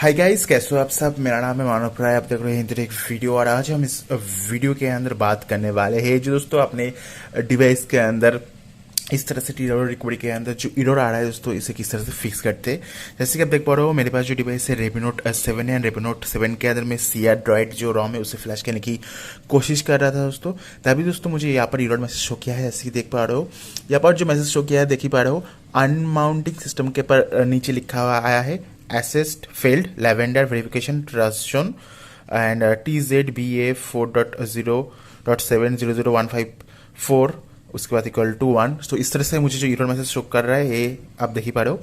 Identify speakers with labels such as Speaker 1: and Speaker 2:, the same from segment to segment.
Speaker 1: Hi guys, कैसे हो आप सब। मेरा नाम है मानव राय, आप देख रहे हैं हिंदी वीडियो। और आज हम इस वीडियो के अंदर बात करने वाले हैं जो दोस्तों अपने डिवाइस के अंदर इस तरह से TWRP रिकवरी के अंदर जो एरर आ रहा है दोस्तों, इसे किस तरह से फिक्स करते हैं। जैसे कि आप देख पा रहे हो, मेरे पास जो डिवाइस है Redmi Note 7 है। Redmi Note 7 के अंदर मैं CR जो ROM है उसे फ्लैश करने की कोशिश कर रहा था दोस्तों। तभी दोस्तों मुझे यहाँ पर एरर मैसेज शो किया है। जैसे कि देख पा रहे हो, यहाँ पर जो मैसेज शो किया है देख ही पा रहे हो, अनमाउंटिंग सिस्टम के पर नीचे लिखा हुआ आया है assist failed lavender verification transaction and TZ.BF.4.0.7-00154 उसके बाद इक्वल टू 1। तो इस तरह से मुझे जो एरर मैसेज शो कर रहा है ये आप देख ही पा रहे हो।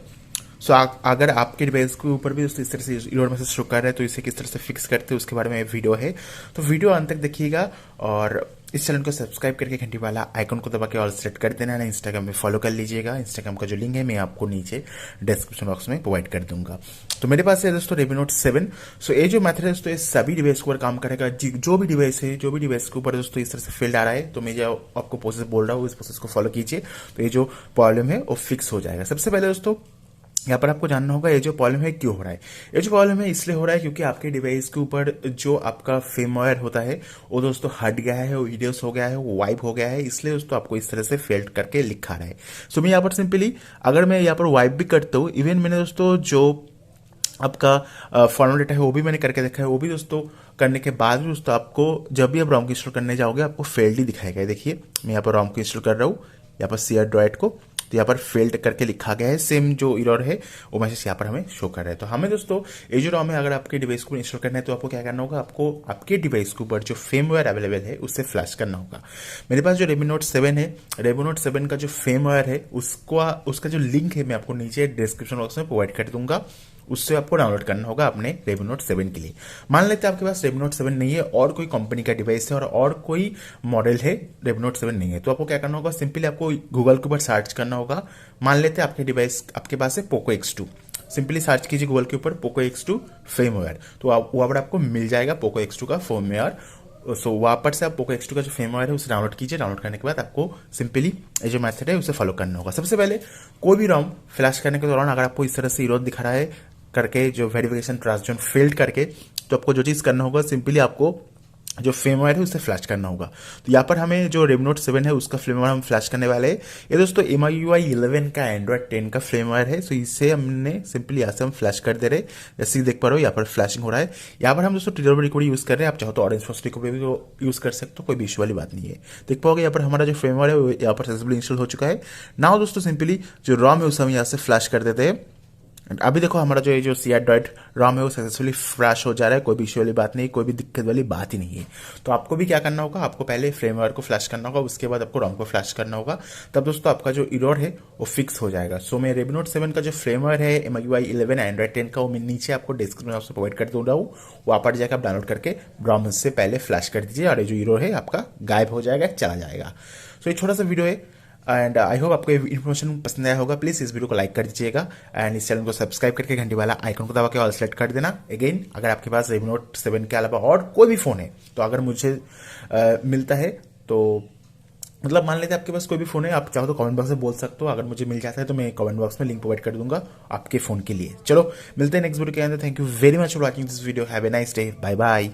Speaker 1: सो अगर आपके डिवाइस के ऊपर भी दोस्तों इस तरह से एरर मैसेज शो कर रहा है तो इसे किस तरह से फिक्स करते हैं उसके बारे में वीडियो है। तो वीडियो अंत तक देखिएगा और इस चैनल को सब्सक्राइब करके घंटी वाला आइकन को दबा के ऑल सेट कर देना है। इंस्टाग्राम में फॉलो कर लीजिएगा। इंस्टाग्राम का जो लिंक है मैं आपको नीचे डिस्क्रिप्शन बॉक्स में प्रोवाइड कर दूंगा। तो मेरे पास है दोस्तों Redmi Note 7। सो ये जो मेथड है दोस्तों ये सभी डिवाइस के ऊपर काम करेगा। जो भी डिवाइस है, जो भी डिवाइस के ऊपर दोस्तों इस तरह से फेल्ड आ रहा है तो मैं जो आपको प्रोसेस बोल रहा हूँ इस प्रोसेस को फॉलो कीजिए तो ये जो प्रॉब्लम है वो फिक्स हो जाएगा। सबसे पहले दोस्तों यहाँ पर आपको जानना होगा ये जो प्रॉब्लम है क्यों हो रहा है। ये जो प्रॉब्लम है इसलिए हो रहा है क्योंकि आपके डिवाइस के ऊपर जो आपका फर्मवेयर होता है वो दोस्तों हट गया है, वो वीडियोस हो गया है, वो वाइप हो गया है, इसलिए दोस्तों आपको इस तरह से फेल्ड करके लिखा रहा है। सो मैं यहाँ पर सिंपली अगर मैं यहाँ पर वाइप भी करता हूँ, इवन मैंने दोस्तों जो आपका फॉर्मेट डेटा है वो भी मैंने करके देखा है, वो भी दोस्तों करने के बाद भी दोस्तों आपको जब भी आप रॉम को इंस्टॉल करने जाओगे आपको फेल्ड ही दिखाएगा। देखिए मैं यहाँ पर रॉम को इंस्टॉल कर रहा हूँ, यहाँ पर CR को, तो यहाँ पर फेल्ड करके लिखा गया है। सेम जो एरर है वो मैसेज यहाँ पर हमें शो कर रहा है। तो हमें दोस्तों ये जो रॉम है अगर आपके डिवाइस को इंस्टॉल करना है तो आपको क्या करना होगा, आपको आपके डिवाइस के ऊपर जो फर्मवेयर अवेलेबल है उससे फ्लैश करना होगा। मेरे पास जो Redmi Note 7 है, Redmi Note 7 का जो फर्मवेयर है उसका जो लिंक है मैं आपको नीचे डिस्क्रिप्शन बॉक्स में प्रोवाइड कर दूंगा। उससे आपको डाउनलोड करना होगा अपने Redmi Note 7 के लिए। मान लेते हैं आपके पास Redmi Note 7 नहीं है और कोई कंपनी का डिवाइस है और कोई मॉडल है Redmi Note 7 नहीं है, तो आपको क्या करना होगा, सिंपली आपको गूगल के ऊपर सर्च करना होगा। मान लेते हैं आपके डिवाइस आपके पास है Poco X2, सिंपली सर्च कीजिए गूगल के ऊपर Poco X2 फर्मवेयर, तो वहाँ पर आपको मिल जाएगा Poco X2 का फर्मवेयर। सो वहाँ पर से आप Poco X2 का जो फर्मवेयर है उसे डाउनलोड कीजिए। डाउनलोड करने के बाद आपको सिंपली ये जो मेथड है उसे फॉलो करना होगा। सबसे पहले कोई भी रॉम फ्लैश करने के दौरान अगर आपको इस तरह से एरर दिखा रहा है करके जो वेरिफिकेशन ट्रांजैक्शन फेल्ड करके, तो आपको जो चीज़ करना होगा सिंपली आपको जो फर्मवेयर है उसे फ्लैश करना होगा। तो यहाँ पर हमें जो Redmi Note 7 है उसका फर्मवेयर हम फ्लैश करने वाले हैं। ये दोस्तों MIUI 11 का Android 10 का फर्मवेयर है। सो इसे हमने सिंपली यहाँ से हम फ्लैश कर दे रहे हैं। जैसे देख पा रहे हो यहाँ पर फ्लैशिंग हो रहा है। यहाँ पर हम दोस्तों TWRP रिकवरी यूज़ कर रहे हैं, आप चाहो तो ऑरेंज फॉस रिकवरी भी यूज़ कर सकते हो, कोई भी इशू वाली बात नहीं है। देख पाओगे यहाँ पर हमारा जो फर्मवेयर है वो यहाँ पर सक्सेसफुली इंस्टॉल हो चुका है। नाउ दोस्तों सिंपली जो रॉम है उसे हम यहाँ से फ्लैश कर देते हैं। अभी देखो हमारा जो ये जो CR रॉम है वो सक्सेसफुली फ्लैश हो जा रहा है, कोई भी इशू वाली बात नहीं, कोई भी दिक्कत वाली बात ही नहीं है। तो आपको भी क्या करना होगा, आपको पहले फर्मवेयर को फ्लैश करना होगा, उसके बाद आपको रॉम को फ्लैश करना होगा, तब दोस्तों आपका जो एरर है वो फिक्स हो जाएगा। सो मैं Redmi Note 7 का जो फर्मवेयर है MIUI 11 Android 10 का वो मैं नीचे आपको डिस्क्रिप्शन में प्रोवाइड कर दूंगा हूँ, वहाँ पर जाकर आप डाउनलोड करके रॉम से पहले फ्लैश कर दीजिए और ये जो एरर है आपका गायब हो जाएगा, चला जाएगा। सो ये छोटा सा वीडियो है एंड आई होप आपको इन्फॉर्मेशन पसंद आया होगा। प्लीज़ इस वीडियो को लाइक कर दीजिएगा एंड इस चैनल को सब्सक्राइब करके घंटी वाला आइकन को दबा के ऑल सेलेक्ट कर देना। अगेन अगर आपके पास Redmi Note 7 के अलावा और कोई भी फ़ोन है तो अगर मुझे मिलता है तो मतलब मान लेते हैं आपके पास कोई भी फ़ोन है, आप चाहो तो कमेंट बॉक्स में बोल सकते हो। अगर मुझे मिल जाता है तो मैं कमेंट बॉक्स में लिंक प्रोवाइड कर दूंगा आपके फ़ोन के लिए। चलो मिलते हैं नेक्स्ट वीडियो के अंदर। Thank you very much for watching this video. Have a nice day. Bye bye.